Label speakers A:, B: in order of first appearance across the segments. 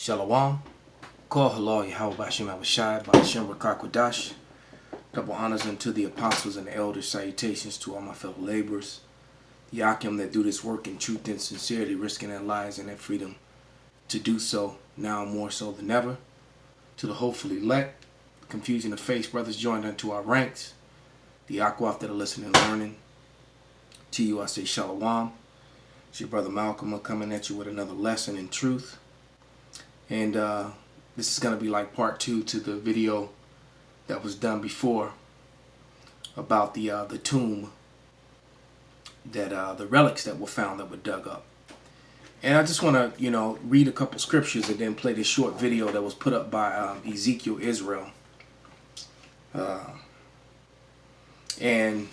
A: Shalom. Call halal Yahweh Bashim Abishai Bashim Rakakwadash. Double honors unto the apostles and the elders. Salutations to all my fellow laborers. The Yakim that do this work in truth and sincerity, risking their lives and their freedom to do so, now more so than ever. To the hopefully elect, confusion of faith, brothers joined unto our ranks. The Akwaf that are listening and learning. To you I say Shalom. It's your brother Malcolm coming at you with another lesson in truth. And this is going to be like part 2 to the video that was done before about the tomb, that the relics that were found that were dug up. And I just want to, read a couple scriptures and then play this short video that was put up by Ezekiel Israel. And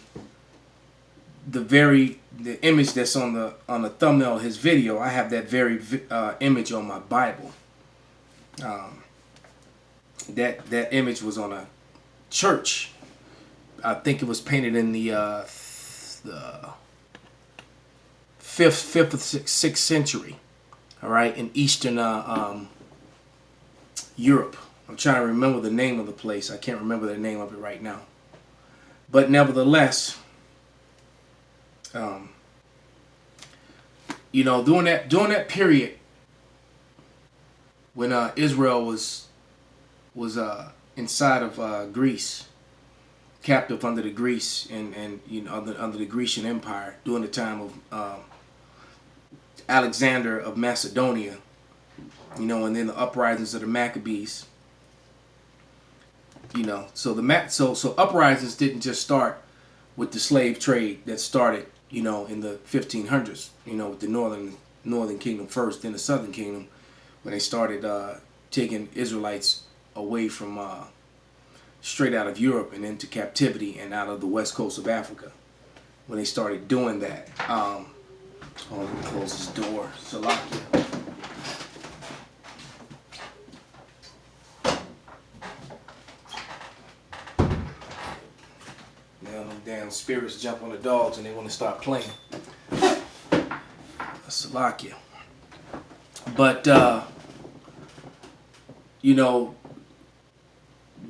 A: the image that's on the thumbnail of his video, I have that very image on my Bible. That image was on a church. I think it was painted in the 5th or 6th century. All right, in Eastern Europe. I'm trying to remember the name of the place. I can't remember the name of it right now. But nevertheless, during that period when Israel was inside of Greece, captive under the Greece and under the Grecian Empire during the time of Alexander of Macedonia, and then the uprisings of the Maccabees. So uprisings didn't just start with the slave trade that started, in the 1500s, with the northern kingdom first, then the southern kingdom, when they started taking Israelites away from straight out of Europe and into captivity and out of the west coast of Africa. When they started doing that, let me close this door. Salakia. Now them damn spirits jump on the dogs and they want to start playing. Salakia. But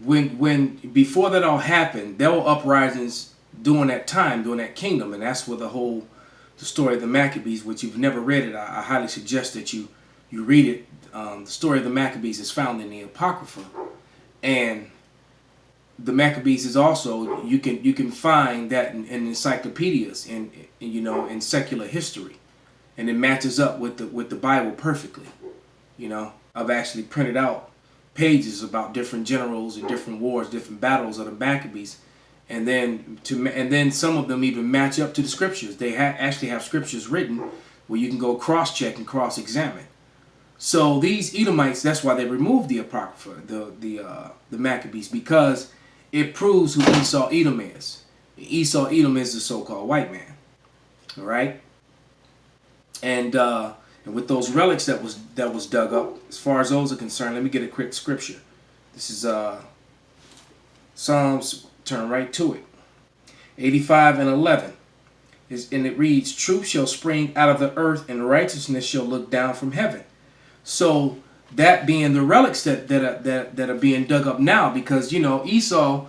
A: when before that all happened, there were uprisings during that time, during that kingdom, and that's where the story of the Maccabees, which you've never read it, I highly suggest that you read it. The story of the Maccabees is found in the Apocrypha, and the Maccabees is also you can find that in encyclopedias in secular history, and it matches up with the Bible perfectly. I've actually printed out pages about different generals and different wars, different battles of the Maccabees, and then some of them even match up to the scriptures. They actually have scriptures written where you can go cross-check and cross-examine. So these Edomites, that's why they removed the Apocrypha, the Maccabees, because it proves who Esau Edom is. Esau Edom is the so-called white man. All right, and with those relics that was dug up, as far as those are concerned, let me get a quick scripture. This is Psalms. Turn right to it. 85:11. And it reads, "Truth shall spring out of the earth, and righteousness shall look down from heaven." So that being the relics that are being dug up now, because Esau,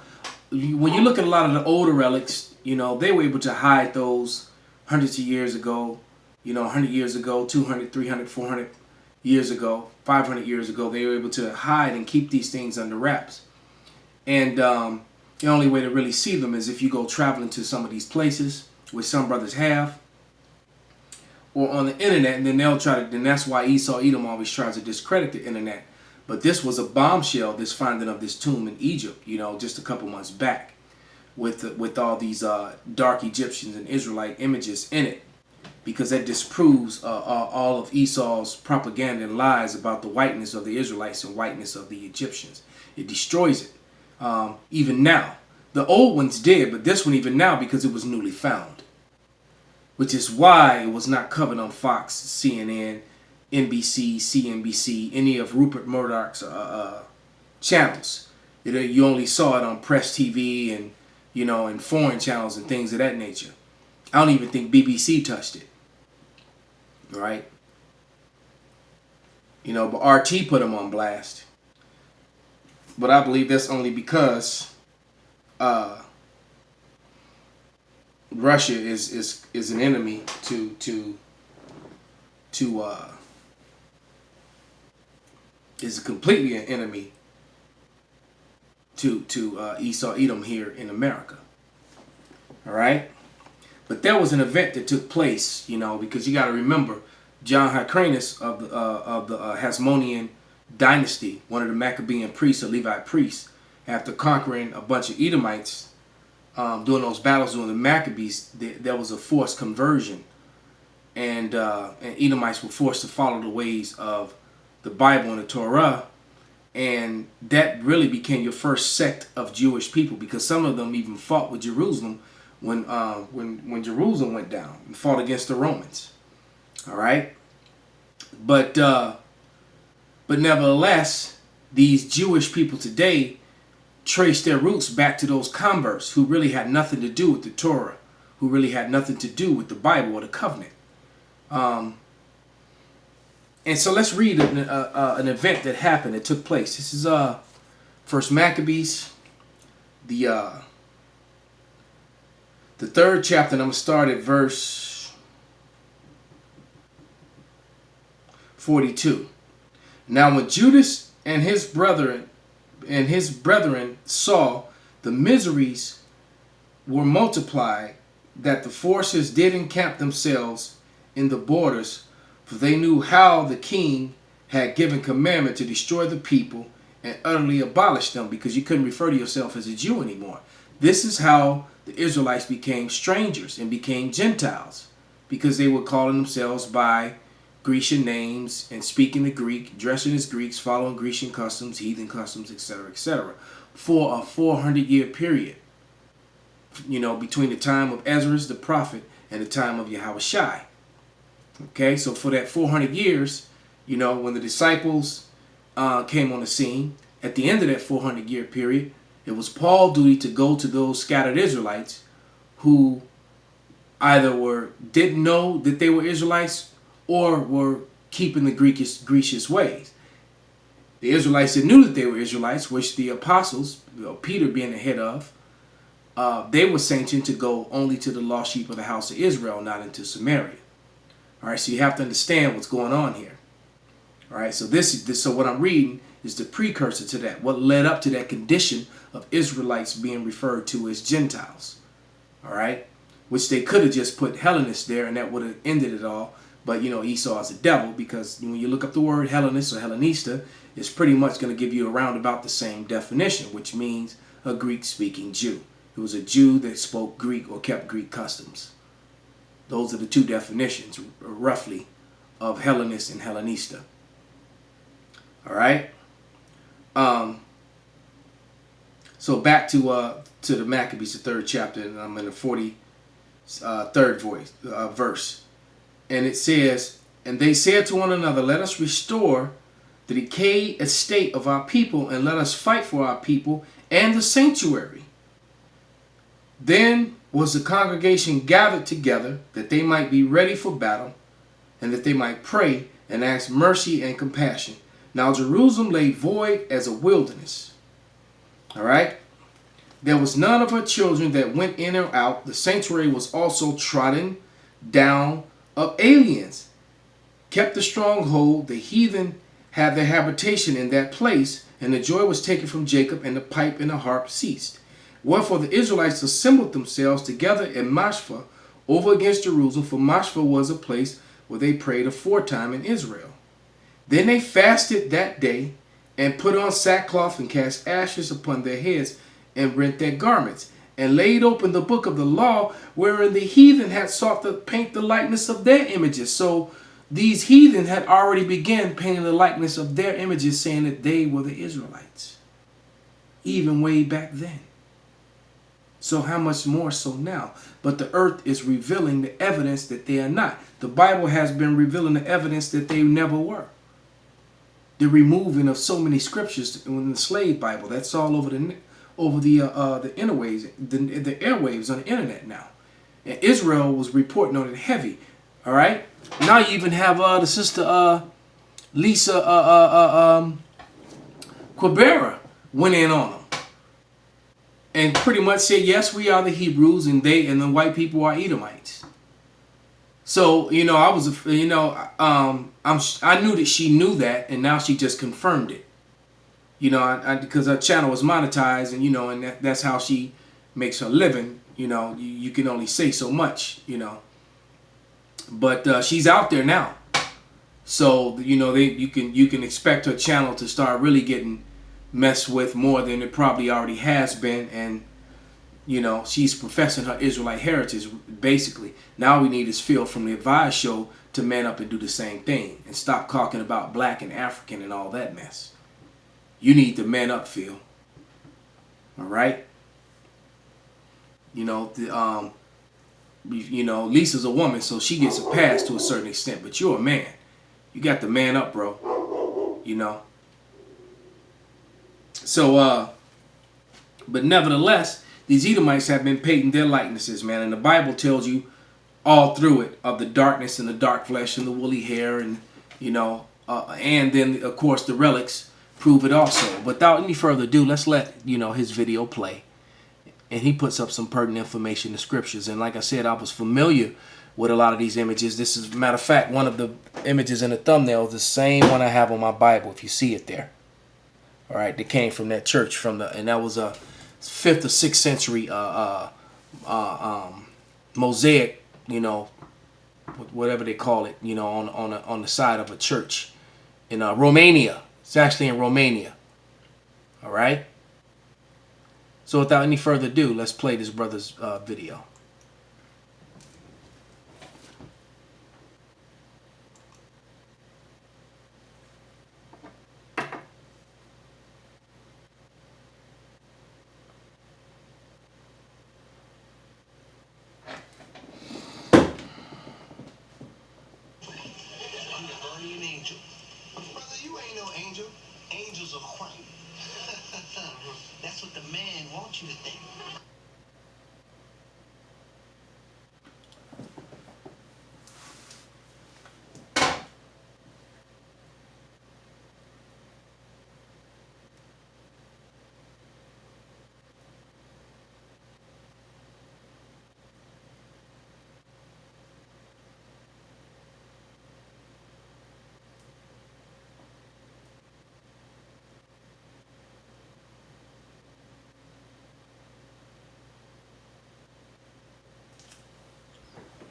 A: when you look at a lot of the older relics, they were able to hide those hundreds of years ago. 100 years ago, 200, 300, 400 years ago, 500 years ago, they were able to hide and keep these things under wraps. And the only way to really see them is if you go traveling to some of these places, which some brothers have, or on the internet, and then then that's why Esau Edom always tries to discredit the internet. But this was a bombshell, this finding of this tomb in Egypt, just a couple months back, with all these dark Egyptians and Israelite images in it. Because that disproves all of Esau's propaganda and lies about the whiteness of the Israelites and whiteness of the Egyptians. It destroys it. Even now. The old ones did, but this one even now, because it was newly found. Which is why it was not covered on Fox, CNN, NBC, CNBC, any of Rupert Murdoch's channels. You only saw it on Press TV and, and foreign channels and things of that nature. I don't even think BBC touched it. Right? But RT put them on blast. But I believe that's only because Russia is an enemy is completely an enemy to Esau Edom here in America. All right, but there was an event that took place, because you got to remember John Hyrcanus of the Hasmonean dynasty, one of the Maccabean priests, a Levite priest, after conquering a bunch of Edomites during those battles during the Maccabees, there was a forced conversion, and Edomites were forced to follow the ways of the Bible and the Torah, and that really became your first sect of Jewish people, because some of them even fought with Jerusalem when Jerusalem went down and fought against the Romans. All right, but nevertheless, these Jewish people today trace their roots back to those converts who really had nothing to do with the Torah, who really had nothing to do with the Bible or the covenant. And so let's read an event that happened, that took place. This is First Maccabees, the 3rd chapter, and I'm going to start at verse 42. Now when Judas and his brethren saw the miseries were multiplied, that the forces did encamp themselves in the borders, for they knew how the king had given commandment to destroy the people and utterly abolish them, because you couldn't refer to yourself as a Jew anymore. This is how the Israelites became strangers and became Gentiles, because they were calling themselves by Grecian names and speaking the Greek, dressing as Greeks, following Grecian customs, heathen customs, etc., for a 400-year period, between the time of Ezra the prophet and the time of Yahushua. Okay, so for that 400 years, when the disciples came on the scene, at the end of that 400-year period, it was Paul's duty to go to those scattered Israelites who either didn't know that they were Israelites or were keeping the Grecian ways. The Israelites that knew that they were Israelites, which the apostles, Peter being the head of, they were sanctioned to go only to the lost sheep of the house of Israel, not into Samaria. All right, so you have to understand what's going on here. All right, so so what I'm reading is the precursor to that, what led up to that condition of Israelites being referred to as Gentiles. All right, which they could have just put Hellenists there and that would have ended it all. But Esau is a devil, because when you look up the word Hellenist or Hellenista, it's pretty much going to give you around about the same definition, which means a Greek-speaking Jew. It was a Jew that spoke Greek or kept Greek customs. Those are the two definitions, roughly, of Hellenist and Hellenista. All right. So back to the Maccabees, the 3rd chapter, and I'm in the 43rd verse. And it says, and they said to one another, let us restore the decayed estate of our people, and let us fight for our people and the sanctuary. Then was the congregation gathered together, that they might be ready for battle, and that they might pray and ask mercy and compassion. Now Jerusalem lay void as a wilderness. All right. There was none of her children that went in or out. The sanctuary was also trodden down of aliens. Kept the stronghold. The heathen had their habitation in that place, and the joy was taken from Jacob, and the pipe and the harp ceased. Wherefore the Israelites assembled themselves together in Mashpha over against Jerusalem, for Mashpha was a place where they prayed aforetime in Israel. Then they fasted that day, and put on sackcloth, and cast ashes upon their heads, and rent their garments, and laid open the book of the law, wherein the heathen had sought to paint the likeness of their images. So these heathen had already begun painting the likeness of their images, saying that they were the Israelites, even way back then. So how much more so now? But the earth is revealing the evidence that they are not. The Bible has been revealing the evidence that they never were. The removing of so many scriptures in the slave Bible, that's all over the interwaves, the airwaves on the internet now. And Israel was reporting on it heavy. All right. Now you even have the sister Lisa Quibera went in on them and pretty much said, yes, we are the Hebrews, and the white people are Edomites. So I was, I knew that she knew that, and now she just confirmed it. Because her channel was monetized, and that's how she makes her living. You can only say so much, but she's out there now. So you can expect her channel to start really getting messed with more than it probably already has been, and she's professing her Israelite heritage basically. Now we need is Phil from the Advise Show to man up and do the same thing and stop talking about black and African and all that mess. You need to man up, Phil. All right. Lisa's a woman, so she gets a pass to a certain extent, but you're a man. You got to man up, bro. So, but nevertheless, these Edomites have been painting their likenesses, man. And the Bible tells you all through it of the darkness and the dark flesh and the woolly hair, and and then of course the relics prove it also. Without any further ado, let's let his video play. And he puts up some pertinent information in the scriptures. And like I said, I was familiar with a lot of these images. This is, matter of fact, one of the images in the thumbnail is the same one I have on my Bible, if you see it there. All right, that came from that church and that was a 5th or 6th century mosaic, whatever they call it, on the side of a church in Romania. It's actually in Romania. All right. So without any further ado, let's play this brother's video.
B: That's what the man wants you to think.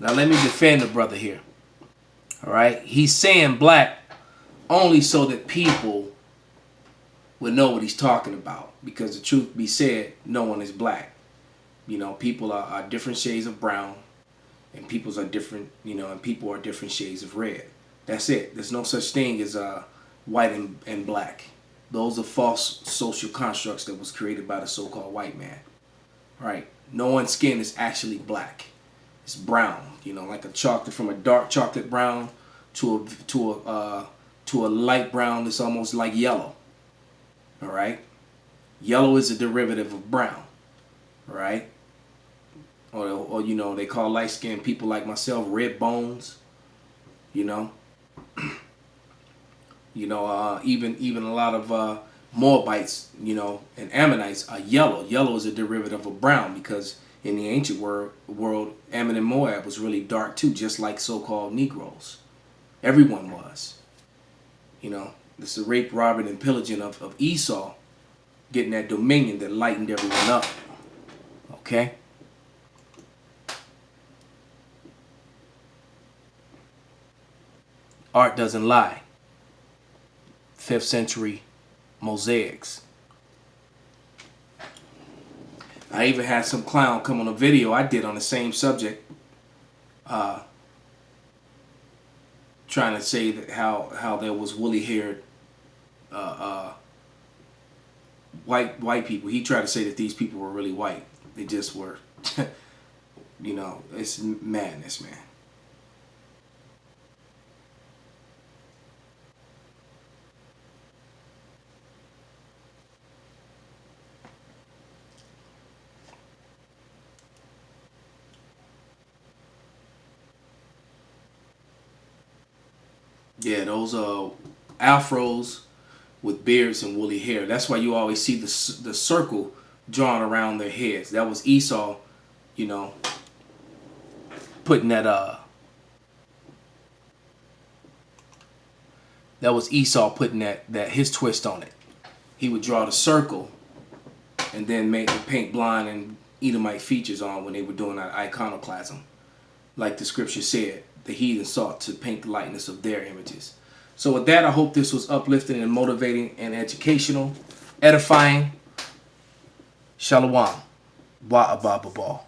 A: Now let me defend the brother here. All right, he's saying black only so that people would know what he's talking about. Because the truth be said, no one is black. People are different shades of brown, and peoples are different. And people are different shades of red. That's it. There's no such thing as white and black. Those are false social constructs that was created by the so-called white man. All right, no one's skin is actually black. It's brown, like a chocolate, from a dark chocolate brown to a light brown that's almost like yellow. All right, yellow is a derivative of brown. All right, or they call light skinned people like myself red bones. Even a lot of Moabites, and Ammonites are yellow. Yellow is a derivative of brown because in the ancient world, Ammon and Moab was really dark too, just like so-called Negroes. Everyone was. It's the rape, robbing, and pillaging of Esau, getting that dominion that lightened everyone up. Okay? Art doesn't lie. 5th century mosaics. I even had some clown come on a video I did on the same subject, trying to say that how there was woolly haired white people. He tried to say that these people were really white. They just were. It's madness, man. Yeah, those afros with beards and woolly hair. That's why you always see the circle drawn around their heads. That was Esau, you know, putting that his twist on it. He would draw the circle and then make the paint blind and Edomite features on when they were doing that iconoclasm. Like the scripture said, the heathen sought to paint the likeness of their images. So with that, I hope this was uplifting and motivating and educational, edifying. Shalom. Wa abababal.